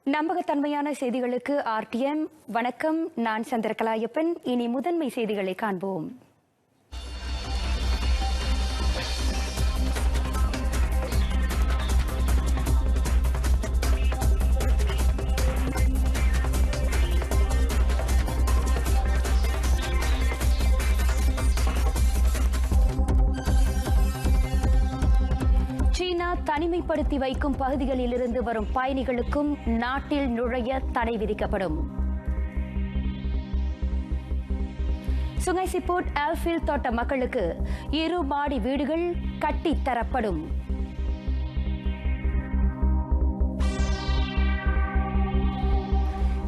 நம்பகத்தன்மையான செய்திகளுக்கு ஆர்டிஎம் வணக்கம். நான் சந்திரகலாயப்பன். இனி முதன்மை செய்திகளை காண்போம். சீனா தனிமைப்படுத்தி வைக்கும் பகுதிகளில் இருந்து வரும் பயணிகளுக்கும் நாட்டில் நுழைய தடை விதிக்கப்படும். சுங்கைசிப்போர்ட் ஆல்ஃபீல்ட் தோட்ட மக்களுக்கு 2 மாடி வீடுகள் கட்டித்தரப்படும்.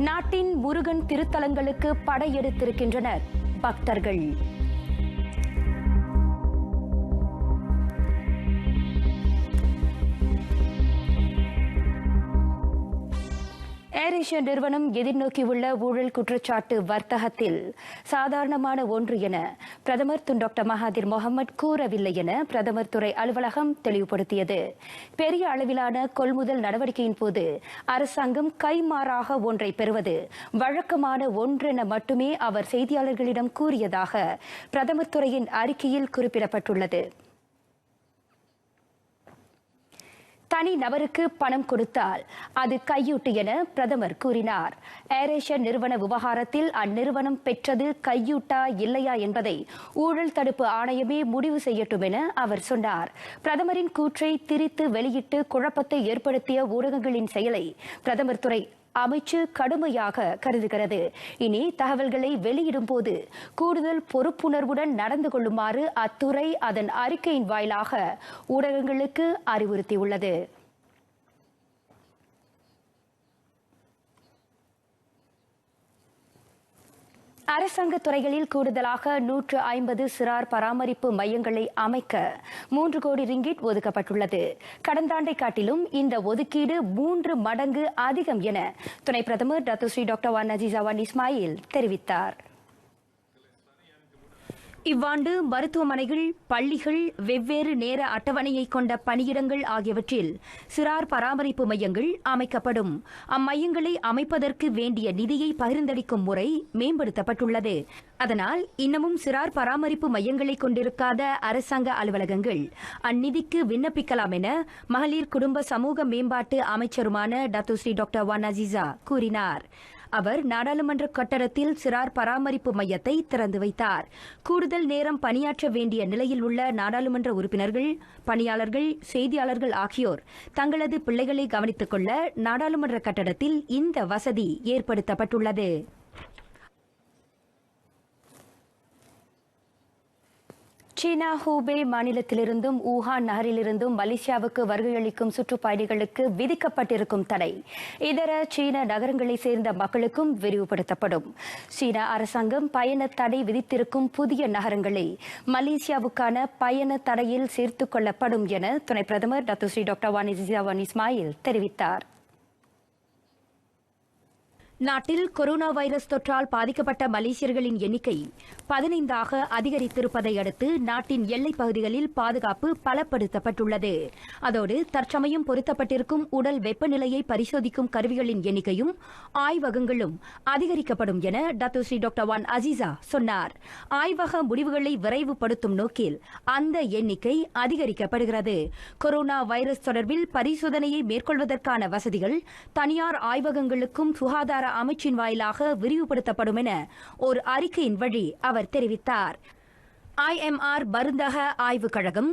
நாட்டின் முருகன் திருத்தலங்களுக்கு படையெடுத்திருக்கின்றனர் பக்தர்கள். ஏர் ஏசியா நிறுவனம் எதிர்நோக்கியுள்ள ஊழல் குற்றச்சாட்டு வர்த்தகத்தில் சாதாரணமான ஒன்று என பிரதமர் டாக்டர் மகாதிர் முகமது கூறவில்லை என பிரதமர் துறை அலுவலகம் தெளிவுபடுத்தியது. பெரிய அளவிலான கொள்முதல் நடவடிக்கையின் போது அரசாங்கம் கைமாறாக ஒன்றை பெறுவது வழக்கமான ஒன்றென மட்டுமே அவர் செய்தியாளர்களிடம் கூறியதாக பிரதமர் துறையின் அறிக்கையில் குறிப்பிடப்பட்டுள்ளது. தனி நபருக்கு பணம் கொடுத்தால் அது கையூட்டு என பிரதமர் கூறினார். ஏர் ஏசியா நிறுவன விவகாரத்தில் அந்நிறுவனம் பெற்றது கையூட்டா இல்லையா என்பதை ஊழல் தடுப்பு ஆணையமே முடிவு செய்யட்டும் என அவர் சொன்னார். பிரதமரின் கூற்றை திரித்து வெளியிட்டு குழப்பத்தை ஏற்படுத்திய ஊடகங்களின் செயலை பிரதமர் துறை அமைச்சு கடுமையாக கருதுகிறது. இனி தகவல்களை வெளியிடும் போது கூடுதல் பொறுப்புணர்வுடன் நடந்து கொள்ளுமாறு அத்துறை அதன் அறிக்கையின் வாயிலாக ஊடகங்களுக்கு அறிவுறுத்தியுள்ளது. அரசாங்க துறைகளில் கூடுதலாக 150 சிறார் பராமரிப்பு மையங்களை அமைக்க 3 கோடி ரிங்கிட் ஒதுக்கப்பட்டுள்ளது. கடந்த ஆண்டை காட்டிலும் இந்த ஒதுக்கீடு 3 மடங்கு அதிகம் என துணை பிரதமர் டாக்டர் வான் அஜீசா வான் இஸ்மாயில் தெரிவித்தார். இவ்வாண்டு மருத்துவமனைகள், பள்ளிகள், வெவ்வேறு நேர அட்டவணையை கொண்ட பணியிடங்கள் ஆகியவற்றில் சிறார் பராமரிப்பு மையங்கள் அமைக்கப்படும். அம்மையங்களை அமைப்பதற்கு வேண்டிய நிதியை பகிர்ந்தளிக்கும் முறை மேம்படுத்தப்பட்டுள்ளது. அதனால் இன்னமும் சிறார் பராமரிப்பு மையங்களை கொண்டிருக்காத அரசாங்க அலுவலகங்கள் அந்நிதிக்கு விண்ணப்பிக்கலாம் என மகளிர் குடும்ப சமூக மேம்பாட்டு அமைச்சருமான டாக்டர் வான் அஜீசா கூறினார். அவர் நாடாளுமன்ற கட்டடத்தில் சிறார் பராமரிப்பு மையத்தை திறந்து வைத்தார். கூடுதல் நேரம் பணியாற்ற வேண்டிய நிலையில் உள்ள நாடாளுமன்ற உறுப்பினர்கள், பணியாளர்கள், செய்தியாளர்கள் ஆகியோர் தங்களது பிள்ளைகளை கவனித்துக் கொள்ள நாடாளுமன்ற கட்டடத்தில் இந்த வசதி ஏற்படுத்தப்பட்டுள்ளது. சீனா ஹூபே மாநிலத்திலிருந்தும் ஊஹான் நகரிலிருந்தும் மலேசியாவுக்கு வருகையளிக்கும் சுற்றுப்பயணிகளுக்கு விதிக்கப்பட்டிருக்கும் தடை இதர சீன நகரங்களைச் சேர்ந்த மக்களுக்கும் விரிவுபடுத்தப்படும். சீனா அரசாங்கம் பயண தடை விதித்திருக்கும் புதிய நகரங்களை மலேசியாவுக்கான பயண தடையில் சேர்த்துக் கொள்ளப்படும் என துணை பிரதமர் டாக்டர் வான் இஸ்மாயில் தெரிவித்தார். நாட்டில் கொரோனா வைரஸ் தொற்றால் பாதிக்கப்பட்ட மலேசியர்களின் எண்ணிக்கை 15ஆக அதிகரித்திருப்பதை அடுத்து நாட்டின் எல்லைப் பகுதிகளில் பாதுகாப்பு பலப்படுத்தப்பட்டுள்ளது. அதோடு தற்சமயம் பொருத்தப்பட்டிருக்கும் உடல் வெப்பநிலையை பரிசோதிக்கும் கருவிகளின் எண்ணிக்கையும் ஆய்வகங்களும் அதிகரிக்கப்படும் என டாக்டர் வான் அஜீசா சொன்னார். ஆய்வக முடிவுகளை விரைவுபடுத்தும் நோக்கில் அந்த எண்ணிக்கை அதிகரிக்கப்படுகிறது. கொரோனா வைரஸ் தொடர்பில் பரிசோதனையை மேற்கொள்வதற்கான வசதிகள் தனியார் ஆய்வகங்களுக்கும் சுகாதார அமைச்சின் வாயிலாக விரிவுபடுத்தப்படும் என ஒரு அறிக்கையின் வழி அவர் தெரிவித்தார். IMR மருந்தக ஆய்வுக் கழகம்,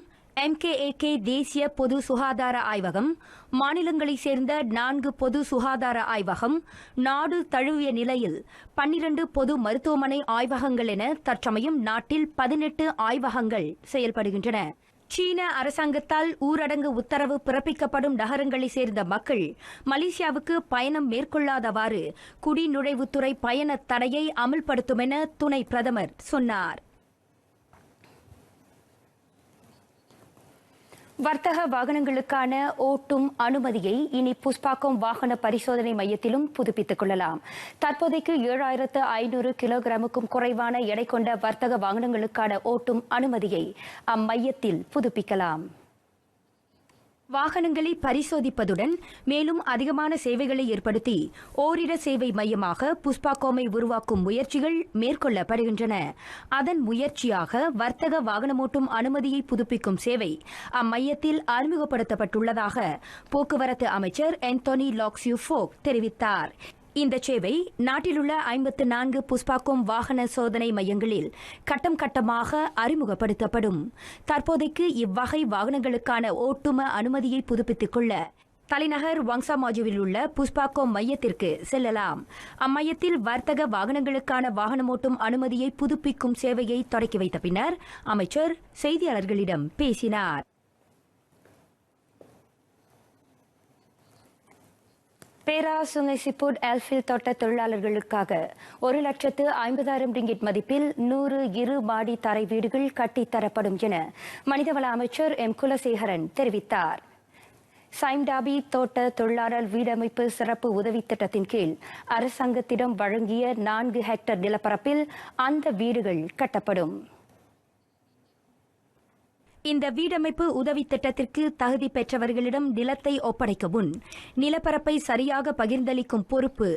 MKAK தேசிய பொது சுகாதார ஆய்வகம், மாநிலங்களைச் சேர்ந்த 4 பொது சுகாதார ஆய்வகம், நாடு தழுவிய நிலையில் 12 பொது மருத்துவமனை ஆய்வகங்கள் என தற்சமயம் நாட்டில் 18 ஆய்வகங்கள் செயல்படுகின்றன. சீன அரசாங்கத்தால் ஊரடங்கு உத்தரவு பிறப்பிக்கப்படும் நகரங்களைச் சேர்ந்த மக்கள் மலேசியாவுக்கு பயணம் மேற்கொள்ளாதவாறு குடிநுழைவுத்துறை பயண தடையை அமல்படுத்தும் என துணை பிரதமர் சொன்னார். வர்த்தக வாகனங்களுக்கான ஓட்டும் அனுமதியை இனி புஷ்பாக்கம் வாகன பரிசோதனை மையத்திலும் புதுப்பித்துக் கொள்ளலாம். தற்போதைக்கு 7500 கிலோகிராமுக்கும் குறைவான எடை கொண்ட வர்த்தக வாகனங்களுக்கான ஓட்டும் அனுமதியை அம்மையத்தில் புதுப்பிக்கலாம். வாகனங்களை பரிசோதிப்பதுடன் மேலும் அதிகமான சேவைகளை ஏற்படுத்தி ஓரிட சேவை மையமாக புஷ்பாகோமை உருவாக்கும் முயற்சிகள் மேற்கொள்ளப்படுகின்றன. அதன் முயற்சியாக வர்த்தக வாகனமோட்டும் அனுமதியை புதுப்பிக்கும் சேவை அம்மையத்தில் அறிமுகப்படுத்தப்பட்டுள்ளதாக போக்குவரத்து அமைச்சர் ஆந்தோனி லாக்சியூ ஃபோக் தெரிவித்தார். இந்த சேவை நாட்டிலுள்ள 54 புஷ்பாகோம் வாகன சோதனை மையங்களில் கட்டம் கட்டமாக அறிமுகப்படுத்தப்படும். தற்போதைக்கு இவ்வகை வாகனங்களுக்கான ஓட்டும அனுமதியை புதுப்பித்துக் கொள்ள தலைநகர் வங்சாமாஜுவில் உள்ள புஷ்பாகோம் மையத்திற்கு செல்லலாம். அம்மையத்தில் வர்த்தக வாகனங்களுக்கான வாகனமோட்டும் அனுமதியை புதுப்பிக்கும் சேவையை தொடக்கி வைத்த பின்னர் அமைச்சர் செய்தியாளர்களிடம் பேசினார். பேரா சுங்கை சிப்புட் எல்ஃபில் தோட்ட தொழிலாளர்களுக்காக 1,50,000 ரிங்கிட் மதிப்பில் 100 இரு மாடி தரை வீடுகள் கட்டித்தரப்படும் என மனிதவள அமைச்சர் எம் குலசேகரன் தெரிவித்தார். சைம்டாபி தோட்ட தொழிலாளர் வீடமைப்பு சிறப்பு உதவி திட்டத்தின் கீழ் அரசாங்கத்திடம் வழங்கிய 4 ஹெக்டேர் நிலப்பரப்பில் அந்த வீடுகள் கட்டப்படும். இந்த வீடமைப்பு உதவி திட்டத்திற்கு தகுதி பெற்றவர்களிடம் நிலத்தை ஒப்படைக்க முன் நிலப்பரப்பை சரியாக பகிர்ந்தளிக்கும் பொறுப்பு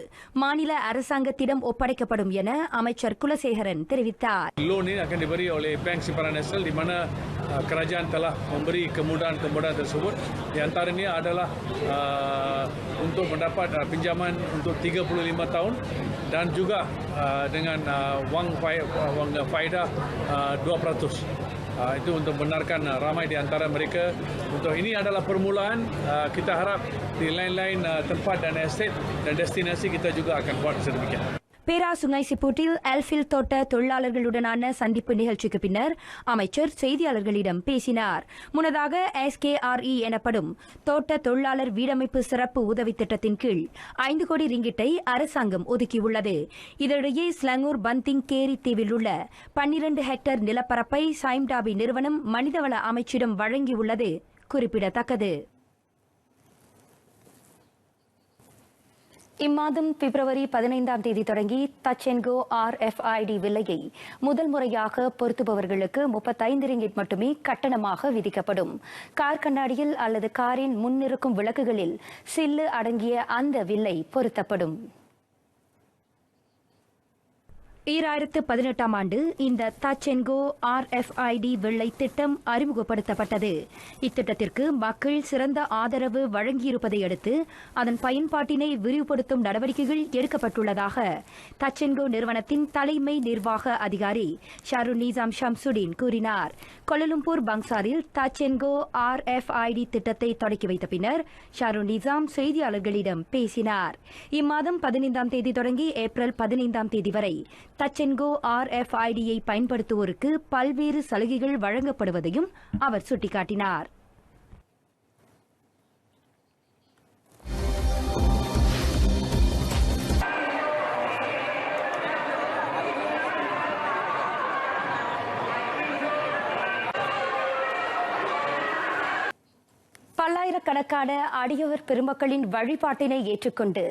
மாநில அரசாங்கத்திடம் ஒப்படைக்கப்படும் என அமைச்சர் குலசேகரன் தெரிவித்தார். Loan ini akan diberi oleh Bank Simpanan Nasional di mana kerajaan telah memberi kemudahan-kemudahan tersebut. Di antaranya adalah untuk mendapat pinjaman untuk 35 tahun dan juga dengan wang faedah 2%. Itu untuk benarkan ramai di antara mereka. Untuk ini adalah permulaan. Kita harap di lain-lain tempat dan estate dan destinasi kita juga akan buat sedemikian. பேரா Sungai சிப்புட்டில் எல்ஃபில் தோட்ட தொழிலாளர்களுடனான சந்திப்பு நிகழ்ச்சிக்கு பின்னர் அமைச்சர் செய்தியாளர்களிடம் பேசினார். முன்னதாக SKRE எனப்படும் தோட்ட தொழிலாளர் வீடமைப்பு சிறப்பு உதவி திட்டத்தின் கீழ் 5 கோடி ரிங்கிட்டை அரசாங்கம் ஒதுக்கியுள்ளது. இதனிடையே ஸ்லங்கூர் பந்திங் கேரி தீவில் உள்ள 12 ஹெக்டேர் நிலப்பரப்பை சைம்டாபி நிறுவனம் மனிதவள அமைச்சிடம் வழங்கியுள்ளது குறிப்பிடத்தக்கது. இம்மாதம் பிப்ரவரி 15ஆம் தேதி தொடங்கி டச் அண்ட் கோ RFID விலையை முதல் முறையாக பொருத்துபவர்களுக்கு 35 ரிங்கிட் மட்டுமே கட்டணமாக விதிக்கப்படும். கார் கண்ணாடியில் அல்லது காரின் முன்னிருக்கும் விளக்குகளில் சில்லு அடங்கிய அந்த வில்லை பொருத்தப்படும். 2018ஆம் ஆண்டு இந்த டச் அண்ட் கோ RFID வெள்ளை திட்டம் அறிமுகப்படுத்தப்பட்டது. இத்திட்டத்திற்கு மக்கள் சிறந்த ஆதரவு வழங்கியிருப்பதை அடுத்து அதன் பயன்பாட்டினை விரிவுபடுத்தும் நடவடிக்கைகள் எடுக்கப்பட்டுள்ளதாக டச் அண்ட் கோ நிறுவனத்தின் தலைமை நிர்வாக அதிகாரி ஷாருன் நிசாம் ஷம்சுடீன் கூறினார். கோலாலம்பூர் பங்சாரில் டச் அண்ட் கோ RFID திட்டத்தை தொடக்கி வைத்த பின்னர் ஷாருன் நிசாம் செய்தியாளர்களிடம் பேசினார். இம்மாதம் 15ஆம் தேதி தொடங்கி ஏப்ரல் 15ஆம் தேதி வரை டச் அண்ட் கோ RFID-யை பயன்படுத்துவோருக்கு பல்வேறு சலுகைகள் வழங்கப்படுவதையும் அவர் சுட்டிக்காட்டினார். பல்லாயிரக்கணக்கான அடியவர் பெருமக்களின் வழிபாட்டினை ஏற்றுக்கொண்டு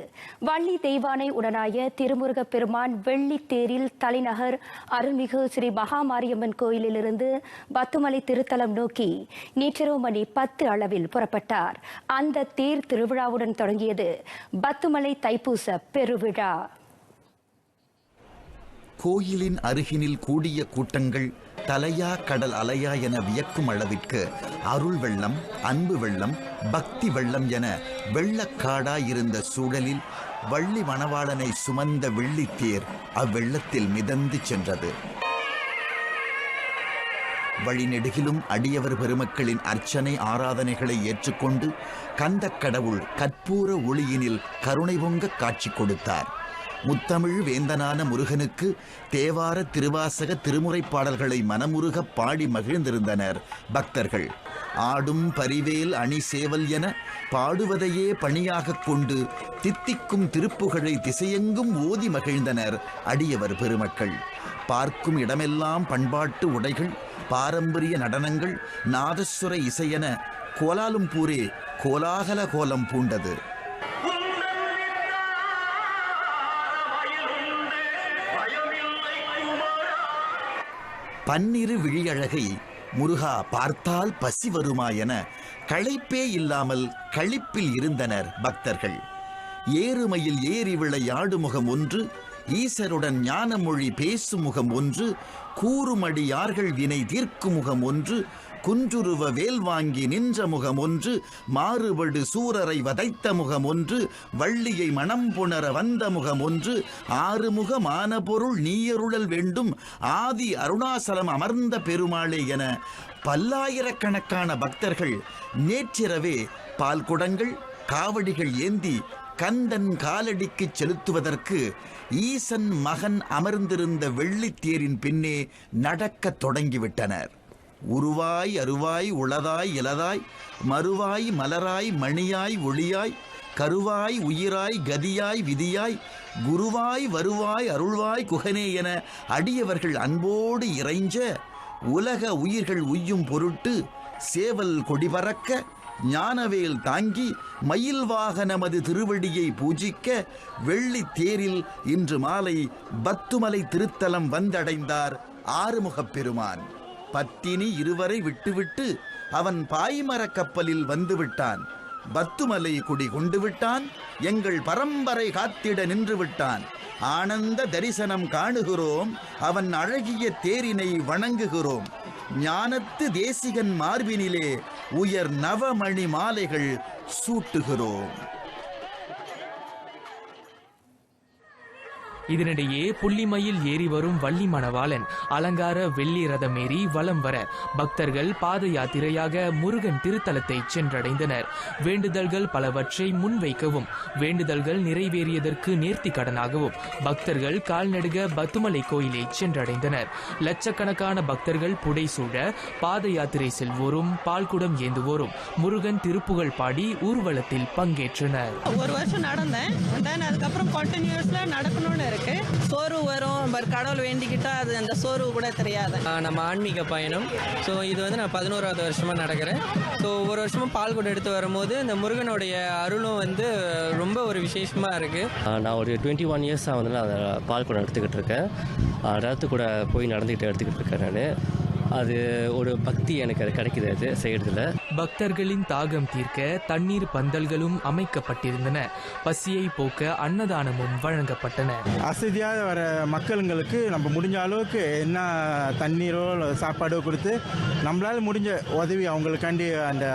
வள்ளி தெய்வானை உடனாய திருமுருகப் பெருமான் வெள்ளி தேரில் தலைநகர் அருள்மிகு ஸ்ரீ மகாமாரியம்மன் கோயிலிலிருந்து பத்துமலை திருத்தலம் நோக்கி நேற்றிரவு மணி 10 அளவில் புறப்பட்டார். அந்த தேர் திருவிழாவுடன் தொடங்கியது பத்துமலை தைப்பூச பெருவிழா. கோயிலின் அருகினில் கூடிய கூட்டங்கள் தலையா கடல் அலையா என வியக்கும் அளவிற்கு அருள் வெள்ளம், அன்பு வெள்ளம், பக்தி வெள்ளம் என வெள்ளக்காடாயிருந்த சூழலில் வள்ளி மணவாளனை சுமந்த வெள்ளித்தேர் அவ்வெள்ளத்தில் மிதந்து சென்றது. வழிநெடுகிலும் அடியவர் பெருமக்களின் அர்ச்சனை ஆராதனைகளை ஏற்றுக்கொண்டு கந்தக் கடவுள் கற்பூர ஒளியினில் கருணை பொங்க காட்சி கொடுத்தார். முத்தமிழ் வேந்தனான முருகனுக்கு தேவார திருவாசக திருமுறை பாடல்களை மனமுருக பாடி மகிழ்ந்திருந்தனர் பக்தர்கள். ஆடும் பரிவேல் அணி சேவல் என பாடுவதையே பணியாக கொண்டு தித்திக்கும் திருப்புகழை திசையெங்கும் ஓதி மகிழ்ந்தனர் அடியவர் பெருமக்கள். பார்க்கும் இடமெல்லாம் பண்பாட்டு உடைகள், பாரம்பரிய நடனங்கள், நாதஸ்வர இசையென கோலாலம்பூரே கோலாகல கோலம் பூண்டது. பன்னிரு விழியழகை முருகா பார்த்தால் பசி வருமா என களைப்பே இல்லாமல் களிப்பில் இருந்தனர் பக்தர்கள். ஏறுமையில் ஏறி விளையாடு முகம் ஒன்று, ஈசருடன் ஞானமொழி பேசும் முகம் ஒன்று, கூறுமடியார்கள் வினை தீர்க்கும் முகம் ஒன்று, குன்றுருவ வேல் வாங்கி நின்ற முகம் ஒன்று, மாறுபடு சூரரை வதைத்த முகம் ஒன்று, வள்ளியை மனம் புணர வந்த முகம் ஒன்று, ஆறுமுகமான பொருள் நீயருளல் வேண்டும் ஆதி அருணாசலம் அமர்ந்த பெருமாளே என பல்லாயிரக்கணக்கான பக்தர்கள் நேற்றிரவே பால் குடங்கள் காவடிகள் ஏந்தி கந்தன் காலடிக்கு செலுத்துவதற்கு ஈசன் மகன் அமர்ந்திருந்த வெள்ளித்தேரின் பின்னே நடக்கத் தொடங்கிவிட்டனர். உருவாய் அருவாய் உளதாய் இலதாய் மறுவாய் மலராய் மணியாய் ஒளியாய் கருவாய் உயிராய் கதியாய் விதியாய் குருவாய் வருவாய் அருள்வாய் குகனே என அடியவர்கள் அன்போடு இறைஞ்ச, உலக உயிர்கள் உய்யும் பொருட்டு சேவல் கொடிபறக்க ஞானவேல் தாங்கி மயில் வாகனமது திருவடியை பூஜிக்க வெள்ளி தேரில் இன்று மாலை பத்துமலை திருத்தலம் வந்தடைந்தார் ஆறுமுகப் பெருமான். பத்தினி இருவரை விட்டுவிட்டு அவன் பாய்மரக் கப்பலில் வந்துவிட்டான். பத்துமலை குடி கொண்டு விட்டான். எங்கள் பரம்பரை காத்திட நின்று விட்டான். ஆனந்த தரிசனம் காணுகிறோம். அவன் அழகிய தேரினை வணங்குகிறோம். ஞானத்து தேசிகன் மார்பினிலே உயர் நவமணி மாலைகள் சூட்டுகிறோம். இதனிடையே புள்ளிமயில் ஏறி வரும் வள்ளி மணவாளன் அலங்கார வெள்ளி ரதமேறி வலம் வர பக்தர்கள் பாத யாத்திரையாக முருகன் திருத்தலத்தை சென்றடைந்தனர். வேண்டுதல்கள் பலவற்றை முன்வைக்கவும் வேண்டுதல்கள் நிறைவேறியதற்கு நேர்த்தி கடனாகவும் பக்தர்கள் கால்நடுக பத்துமலை கோயிலை சென்றடைந்தனர். லட்சக்கணக்கான பக்தர்கள் புடைசூழ பாத யாத்திரை செல்வோரும் பால்குடம் ஏந்துவோரும் முருகன் திருப்புகழ் பாடி ஊர்வலத்தில் பங்கேற்றனர். ஒரு வருஷம் நடந்தேன், அதுக்கப்புறம் கண்டினியூஸ்ல நடக்கணும்னு இருக்கு. சோறு வரும், கடவுள் வேண்டிக்கிட்டா அது அந்த சோறு கூட தெரியாது. நம்ம ஆன்மீக பயணம். ஸோ இது வந்து நான் 11வது வருஷமாக நடக்கிறேன். ஸோ ஒவ்வொரு வருஷமும் பால் குடம் எடுத்து வரும்போது இந்த முருகனுடைய அருளும் வந்து ரொம்ப ஒரு விசேஷமாக இருக்குது. நான் ஒரு 21 இயர்ஸாக வந்து நான் பால் குடம் எடுத்துக்கிட்டு இருக்கேன். ரத்து கூட போய் நடந்துக்கிட்டு எடுத்துக்கிட்டு இருக்கேன். நான் அது ஒரு பக்தி எனக்கு அது கிடைக்குது அது செய்யறதுல. பக்தர்களின் தாகம் தீர்க்க தண்ணீர் பந்தல்களும் அமைக்கப்பட்டிருந்தன. பசியை போக்க அன்னதானமும் வழங்கப்பட்டன. அசதியாக வர மக்களுங்களுக்கு நம்ம முடிஞ்ச அளவுக்கு என்ன தண்ணீரோ சாப்பாடோ கொடுத்து நம்மளால முடிஞ்ச உதவி அவங்களுக்காண்டி அந்த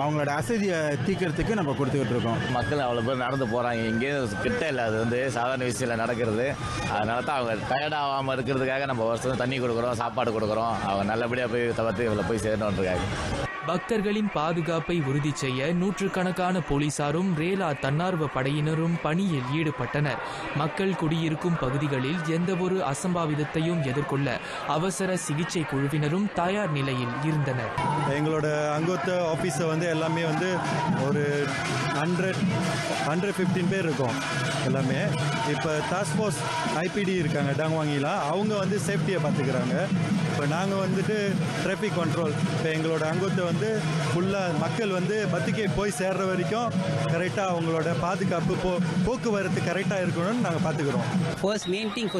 அவங்களோட அசதியை தீர்க்கறதுக்கு நம்ம கொடுத்துக்கிட்டு இருக்கோம். மக்கள் அவ்வளோ பேர் நடந்து போகிறாங்க. இங்கேயும் கிட்ட இல்லை, அது வந்து சாதாரண விஷயம் நடக்கிறது. அதனால தான் அவங்க டயர்டாகாமல் இருக்கிறதுக்காக நம்ம வருஷம் தண்ணி கொடுக்குறோம், சாப்பாடு கொடுக்குறோம். அவங்க நல்லபடியாக போய் தவிர்த்து இவ்வளோ போய் சேரணுன்றாங்க. பக்தர்களின் பாதுகாப்பை உறுதி செய்ய நூற்றுக்கணக்கான போலீசாரும் ரேலா தன்னார்வ படையினரும் பணியில் ஈடுபட்டனர். மக்கள் குடியிருக்கும் பகுதிகளில் எந்தவொரு அசம்பாவிதத்தையும் எதிர்கொள்ள அவசர சிகிச்சை குழுவினரும் தயார் நிலையில் இருந்தனர். எங்களோட அங்கோத்த ஆஃபீஸை வந்து எல்லாமே வந்து ஒரு 115 பேர் இருக்கும் எல்லாமே. இப்போ டாஸ்க் ஃபோர்ஸ் ஐபிடி இருக்காங்க டாங்வாங்கிலாம், அவங்க வந்து சேஃப்டியை பார்த்துக்கிறாங்க. இப்போ நாங்கள் வந்துட்டு டிராஃபிக் கண்ட்ரோல். இப்போ எங்களோட அங்கோத்தை வந்து ஃபுல்லாக மக்கள் வந்து பத்திரிக்கை போய் சேர்ற வரைக்கும் கரெக்டாக அவங்களோட பாதுகாப்பு போக்குவரத்து கரெக்டாக இருக்கணும்னு நாங்கள் பார்த்துக்கிறோம். ஃபர்ஸ்ட் மெயின் திங்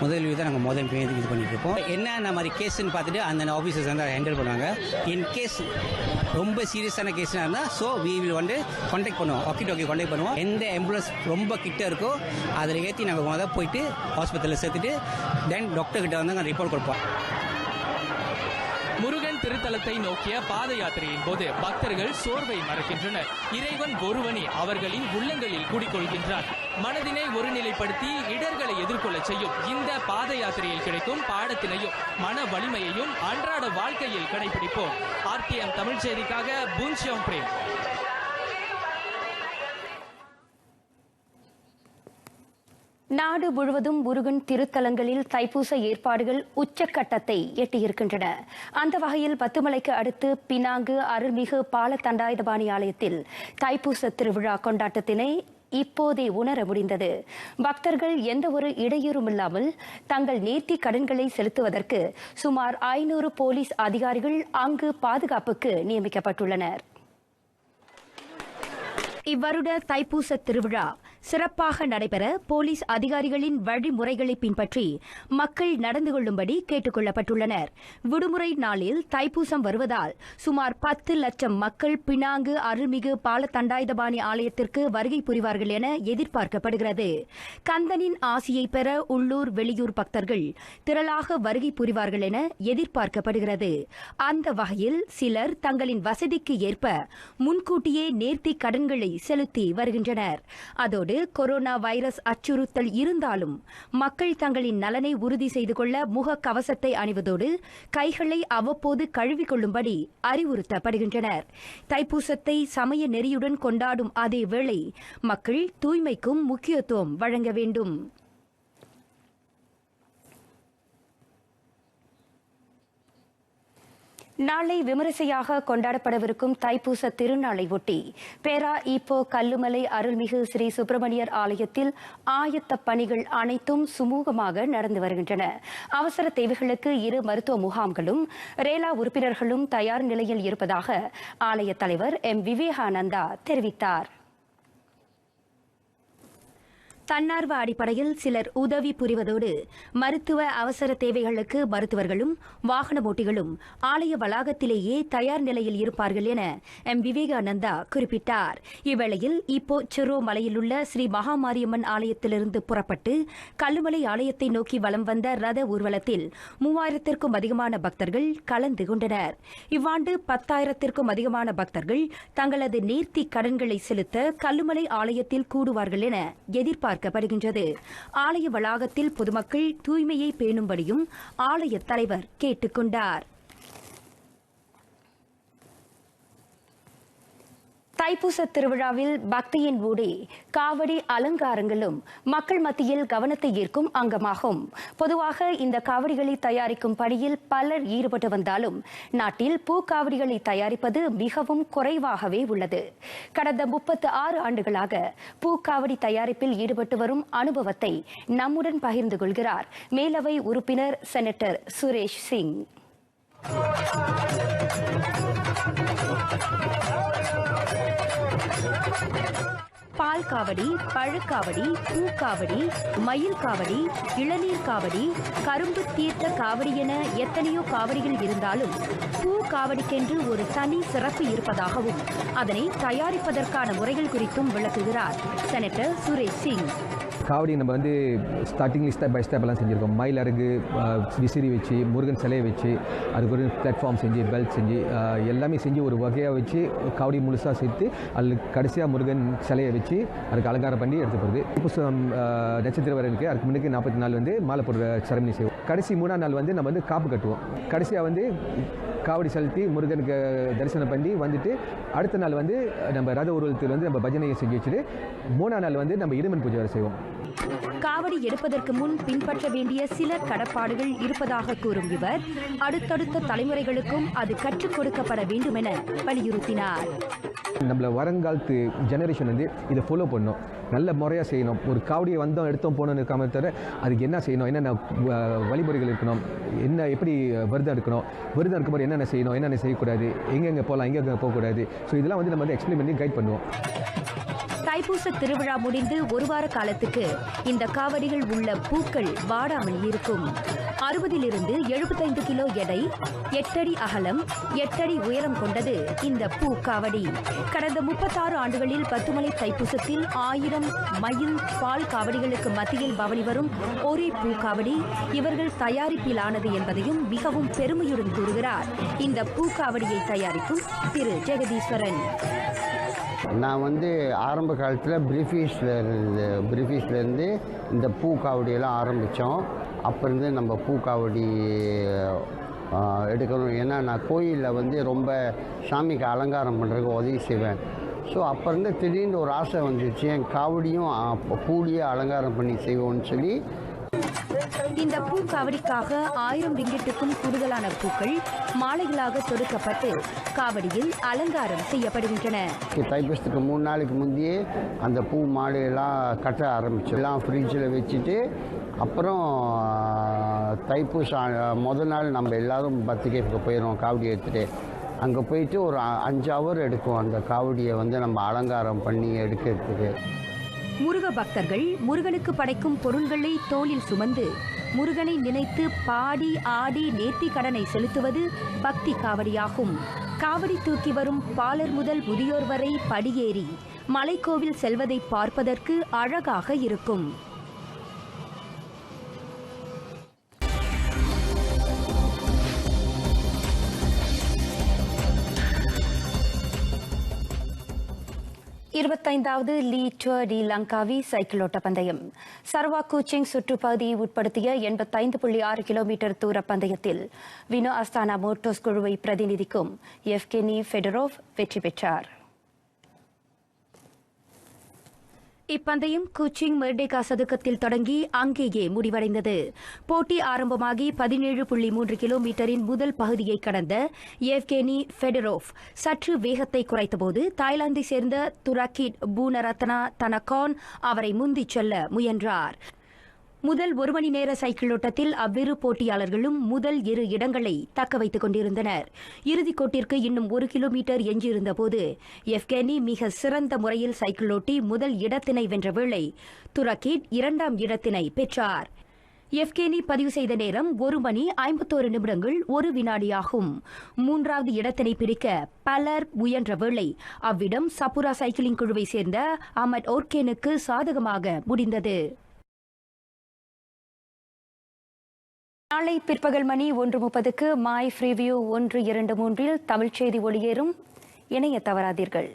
முதலுதவி தான் நாங்கள் இது பண்ணிட்டு இருப்போம். என்னென்ன மாதிரி கேஸ்ன்னு பார்த்துட்டு அந்த ஆஃபீஸர்ஸ் வந்து ஹேண்டில் பண்ணுவாங்க. இன் கேஸ் ரொம்ப சீரியஸான கேஸ்னா இருந்தால் ஸோ வி வில் வந்து கான்டாக்ட் பண்ணுவோம், வாக்கி கான்டாக்ட் பண்ணுவோம். எந்த ஆம்புலன்ஸ் ரொம்ப கிட்ட இருக்கோ அதில் ஏற்றி நாங்கள் முதல் போயிட்டு ஹாஸ்பிட்டலில் சேர்த்துட்டு தென் டாக்டர் கிட்ட வந்து நாங்கள் ரிப்போர்ட் கொடுப்போம். முருகன் திருத்தலத்தை நோக்கிய பாத யாத்திரையின் போது பக்தர்கள் சோர்வை மறக்கின்றனர். இறைவன் ஒருவனே அவர்களின் உள்ளங்களில் குடிக்கொள்கின்றார். மனதினை ஒருநிலைப்படுத்தி இடர்களை எதிர்கொள்ள செய்யும் இந்த பாத யாத்திரையில் கிடைக்கும் பாடத்தினையும் மன வலிமையையும் அன்றாட வாழ்க்கையில் கடைபிடிப்போம். RTM தமிழ் செய்திக்காக பூன்சியம் பிரேம். நாடு முழுவதும் முருகன் திருத்தலங்களில் தைப்பூச ஏற்பாடுகள் உச்சக்கட்டத்தை எட்டியிருக்கின்றன. அந்த வகையில் பத்துமலைக்கு அடுத்து பினாங்கு அருள்மிகு பாலத்தண்டாயுதபாணி ஆலயத்தில் தைப்பூச திருவிழா கொண்டாட்டத்தினை இப்போதே உணர முடிந்தது. பக்தர்கள் எந்த ஒரு இடையூறும் இல்லாமல் தங்கள் நேர்த்தி கடன்களை செலுத்துவதற்கு சுமார் 500 போலீஸ் அதிகாரிகள் அங்கு பாதுகாப்புக்கு நியமிக்கப்பட்டுள்ளனர். இவ்வருட தைப்பூச திருவிழா சிறப்பாக நடைபெற போலீஸ் அதிகாரிகளின் வழிமுறைகளை பின்பற்றி மக்கள் நடந்து கொள்ளும்படி கேட்டுக் கொள்ளப்பட்டுள்ளனர். விடுமுறை நாளில் தைப்பூசம் வருவதால் சுமார் 10 லட்சம் மக்கள் பினாங்கு அருள்மிகு பாலதண்டாயுதபாணி ஆலயத்திற்கு வருகை புரிவார்கள் என எதிர்பார்க்கப்படுகிறது. கந்தனின் ஆசியை பெற உள்ளூர் வெளியூர் பக்தர்கள் திரளாக வருகை புரிவார்கள் என எதிர்பார்க்கப்படுகிறது. அந்த வகையில் சிலர் தங்களின் வசதிக்கு ஏற்ப முன்கூட்டியே நேர்த்தி கடன்களை செலுத்தி வருகின்றனர். அதோடு கொரோனா வைரஸ் அச்சுறுத்தல் இருந்தாலும் மக்கள் தங்களின் நலனை உறுதி செய்து கொள்ள முக கவசத்தை அணிவதோடு கைகளை அவ்வப்போது கழுவிக்கொள்ளும்படி அறிவுறுத்தப்படுகின்றனர். தைப்பூசத்தை சமய நெறியுடன் கொண்டாடும் அதே வேளை மக்கள் தூய்மைக்கும் முக்கியத்துவம் வழங்க வேண்டும். நாளை விமரிசையாக கொண்டாடப்படவிருக்கும் தைப்பூச திருநாளை ஒட்டி பேரா ஈப்போ கல்லுமலை அருள்மிகு ஸ்ரீ சுப்பிரமணியர் ஆலயத்தில் ஆயத்த பணிகள் அனைத்தும் சுமூகமாக நடந்து வருகின்றன. அவசர தேவைகளுக்கு 2 மருத்துவ முகாம்களும் ரேலா உறுப்பினர்களும் தயார் நிலையில் இருப்பதாக ஆலய தலைவர் எம் விவேகானந்தா தெரிவித்தார். தன்னார்வ அடிப்படையில் சிலர் உதவி புரிவதோடு மருத்துவ அவசர தேவைகளுக்கு மருத்துவர்களும் வாகன ஓட்டிகளும் ஆலய வளாகத்திலேயே தயார் நிலையில் இருப்பார்கள் என எம் விவேகானந்தா குறிப்பிட்டார். இவ்வேளையில் இப்போ சிரோ மலையில் உள்ள ஸ்ரீ மகாமாரியம்மன் ஆலயத்திலிருந்து புறப்பட்டு கல்லுமலை ஆலயத்தை நோக்கி வலம் வந்த ரத ஊர்வலத்தில் 3000க்கும் அதிகமான பக்தர்கள் கலந்து கொண்டனர். இவ்வாண்டு 10,000க்கும் அதிகமான பக்தர்கள் தங்களது நேர்த்தி கடன்களை செலுத்த கல்லுமலை ஆலயத்தில் கூடுவார்கள் என எதிர்பார்க்கப்படுகிறது. ஆலய வளாகத்தில் பொதுமக்கள் தூய்மையை பேணும்படியும் ஆலய தலைவர் கேட்டுக் கொண்டார். தைப்பூச திருவிழாவில் பக்தியின் ஊடே காவடி அலங்காரங்களும் மக்கள் மத்தியில் கவனத்தை ஈர்க்கும் அங்கமாகும். பொதுவாக இந்த காவடிகளை தயாரிக்கும் பணியில் பலர் ஈடுபட்டு வந்தாலும் நாட்டில் பூக்காவடிகளை தயாரிப்பது மிகவும் குறைவாகவே உள்ளது. கடந்த 36 ஆண்டுகளாக பூக்காவடி தயாரிப்பில் ஈடுபட்டு வரும் அனுபவத்தை நம்முடன் பகிர்ந்து கொள்கிறார் மேலவை உறுப்பினர் செனட்டர் சுரேஷ் சிங். பால் காவடி, பழக்காவடி, பூக்காவடி, மயில் காவடி, இளநீர் காவடி, கரும்பு தீர்த்த காவடி என எத்தனையோ காவடிகள் இருந்தாலும் பூ காவடிக்கென்று ஒரு தனி சிறப்பு இருப்பதாகவும் அதனை தயாரிப்பதற்கான முறைகள் குறித்தும் விளக்குகிறார் செனட்டர் சுரேஷ் சிங். காவடி நம்ம வந்து ஸ்டார்டிங்கில் ஸ்டெப் பை ஸ்டெப் எல்லாம் செஞ்சுருக்கோம். மயில் அருகு, விசிறி வச்சு, முருகன் சிலையை வச்சு, அதுக்கு ஒரு பிளாட்ஃபார்ம் செஞ்சு, பெல்ட் செஞ்சு, எல்லாமே செஞ்சு ஒரு வகையாக வச்சு காவடி முழுசாக சேர்த்து அதில் கடைசியாக முருகன் சிலையை வச்சு அதுக்கு அலங்காரம் பண்ணி எடுத்து போகிறது. புதுசம் நட்சத்திர வரனுக்கு அதுக்கு முன்னுக்கு 40 நாள் வந்து மாலை போடுற செரமனி செய்வோம். கடைசி 3ஆம் நாள் வந்து நம்ம வந்து காப்பு கட்டுவோம். கடைசியாக வந்து காவடி செலுத்தி முருகனுக்கு தரிசனம் பண்ணி வந்துட்டு அடுத்த நாள் வந்து நம்ம ரத ஊர்வலத்தில் வந்து நம்ம பஜனையை செஞ்சு வச்சுட்டு 3ஆம் நாள் வந்து நம்ம இடுமன் பூஜை வரை செய்வோம். காவடி எடுப்பதற்கு முன் பின்பற்ற வேண்டிய சில கடப்பாடுகள் இருப்பதாக கூறும் இவர் அடுத்தடுத்த தலைமுறைகளுக்கும் அது கற்றுக் கொடுக்கப்பட வேண்டும் என வலியுறுத்தினார். நம்மள வருங்காலத்து ஜெனரேஷன் வந்து இதை ஃபாலோ பண்ணணும், நல்ல முறையாக செய்யணும். ஒரு காவடியை வந்தோம் எடுத்தோம் போனோன்னு இருக்காம தவிர அதுக்கு என்ன செய்யணும், என்னென்ன வழிமுறைகள் இருக்கணும், என்ன எப்படி விரதம் எடுக்கணும், விரதம் இருக்கும்போது என்னென்ன செய்யணும், என்னென்ன செய்யக்கூடாது, எங்கெங்கே போகலாம், எங்கெங்கே போகக்கூடாது. ஸோ இதெல்லாம் வந்து நம்ம வந்து எக்ஸ்பிளைன் பண்ணி கைட் பண்ணுவோம். தைப்பூச திருவிழா முடிந்து 1 வார காலத்துக்கு இந்த காவடிகள் உள்ள பூக்கள் வாடாமல் இருக்கும். 60லிருந்து 75 கிலோ எடை, 8 அடி அகலம், 8 அடி உயரம் கொண்டது இந்த பூக்காவடி. கடந்த 36 ஆண்டுகளில் பத்துமலை தைப்பூசத்தில் 1000 மயில் பால் காவடிகளுக்கு மத்தியில் பவனி வரும் ஒரே பூக்காவடி இவர்கள் தயாரிப்பிலானது என்பதையும் மிகவும் பெருமையுடன் கூறுகிறார் இந்த பூக்காவடியை தயாரிக்கும் திரு ஜெகதீஸ்வரன். நான் வந்து ஆரம்ப காலத்தில் பிரீஃபீஸ்லேருந்து இந்த பூக்காவடியெல்லாம் ஆரம்பித்தோம். அப்போ இருந்து நம்ம பூக்காவடி எடுக்கணும். ஏன்னா நான் கோயிலில் வந்து ரொம்ப சாமிக்கு அலங்காரம் பண்ணுறதுக்கு உதவி செய்வேன். ஸோ அப்போ இருந்து திடீர்னு ஒரு ஆசை வந்துச்சு, என் காவடியும் பூடியே அலங்காரம் பண்ணி செய்வோம்னு சொல்லி. இந்த பூக்காவடிக்காக 1000 ரிங்கிட்டுக்கும் கூடுதலான பூக்கள் மாலைகளாக தொடுக்கப்பட்டு காவடியில் அலங்காரம் செய்யப்படுகின்றன. தைப்பூசத்துக்கு 3 நாளைக்கு முந்தையே அந்த பூ மாலையெல்லாம் கட்ட ஆரம்பிச்சோம். எல்லாம் ஃப்ரிட்ஜில் வச்சுட்டு அப்புறம் தைப்பூசம் முதல் நாள் நம்ம எல்லோரும் பத்திரிக்கைக்கு போயிடுவோம். காவடி எடுத்துகிட்டு அங்கே போயிட்டு ஒரு 5 ஹவர் எடுக்கும் அந்த காவடியை வந்து நம்ம அலங்காரம் பண்ணி எடுக்கிறதுக்கு. முருக பக்தர்கள் முருகனுக்கு படைக்கும் பொருள்களை தோளில் சுமந்து முருகனை நினைத்து பாடி ஆடி நேர்த்தி கடனை செலுத்துவது பக்தி காவடியாகும். காவடி தூக்கி வரும் பாலர் முதல் முதியோர் வரை படியேறி மலைக்கோவில் செல்வதை பார்ப்பதற்கு அழகாக இருக்கும். இருபத்தைந்தாவது லீ டூர் டி லங்காவி சைக்கிள் ஓட்ட பந்தயம் சரவா கூச்சிங் சுற்றுப்பகுதியை உட்படுத்திய 85.6 கிலோமீட்டர் தூர பந்தயத்தில் வினோ அஸ்தானா மோட்டோஸ் குழுவை பிரதிநிதிக்கும் எவ்கெனி ஃபெடரோவ் வெற்றி பெற்றார். இப்பந்தயம் கூச்சிங் மெர்டேகா சதுக்கத்தில் தொடங்கி அங்கேயே முடிவடைந்தது. போட்டி ஆரம்பமாகி 17.3 கிலோமீட்டரின் முதல் பகுதியை கடந்த எவ்கெனி ஃபெடரோவ் சற்று வேகத்தை குறைத்தபோது தாய்லாந்தை சேர்ந்த துராக்கிட் பூனரத்னா தனகான் அவரை முந்திச் செல்ல முயன்றார். முதல் 1 மணி நேர சைக்கிள் ஓட்டத்தில் அவ்விரு போட்டியாளர்களும் முதல் 2 இடங்களை தக்க வைத்துக் கொண்டிருந்தனர். இறுதிக்கோட்டிற்கு இன்னும் 1 கிலோமீட்டர் எஞ்சியிருந்தபோது எவ்கெனி மிக சிறந்த முறையில் சைக்கிள் ஓட்டி முதல் இடத்தினை வென்ற வேளை துராக்கிட் 2ஆம் இடத்தினை பெற்றார். எவ்கெனி பதிவு செய்த நேரம் 1 மணி 51 நிமிடங்கள் 1 வினாடியாகும். 3வது இடத்தினை பிடிக்க பலர் முயன்ற வேளை அவ்விடம் சப்புரா சைக்கிளிங் குழுவை சேர்ந்த அஹமட் ஓர்கேனுக்கு சாதகமாக முடிந்தது. நாளை பிற்பகல் மணி 1:30க்கு மாய் ஃப்ரீவியூ 123 தமிழ் செய்தி ஒளியேறும். இணைய தவறாதீர்கள்.